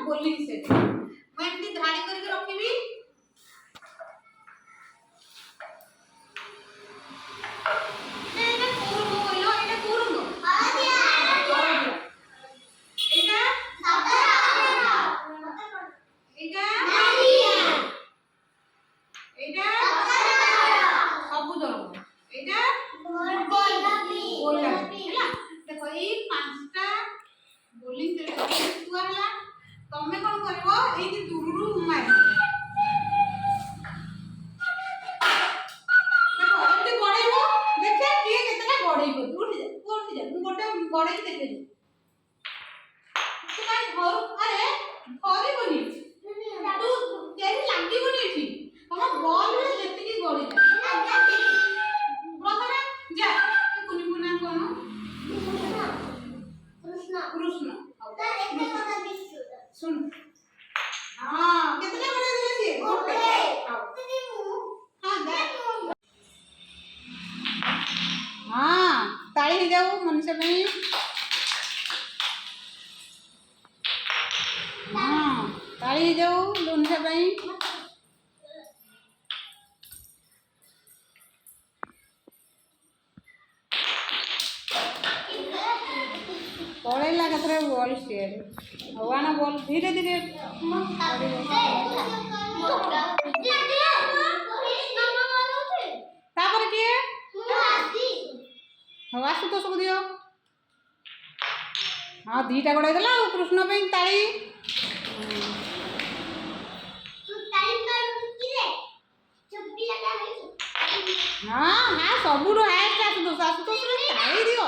bowling set मैं एमती धाड़ी करके रखिबी तमें कौन कर दूर मार गोटे गड़े देखे अरे धरबनी तू केही लागबनी एठी हम बॉल रे जेतिकी गड़ी प्रथमे जा कुनी कुना कोन कृष्ण कृष्ण एक कथा बिस्सु सुन हां कितने बड़े दिले छी गोटे हां ताली हो जाओ मनुष्य में हां ताली हो जाओ मनुष्य में पड़ेला कतरे बॉल स्टेयर हवाना बॉल धीरे धीरे तापर के हवा से तो सब दियो हां दीटा गड़ाई देला कृष्ण पे ताली हां हां सबुरो हाईएस्ट आसु तो ताली दियो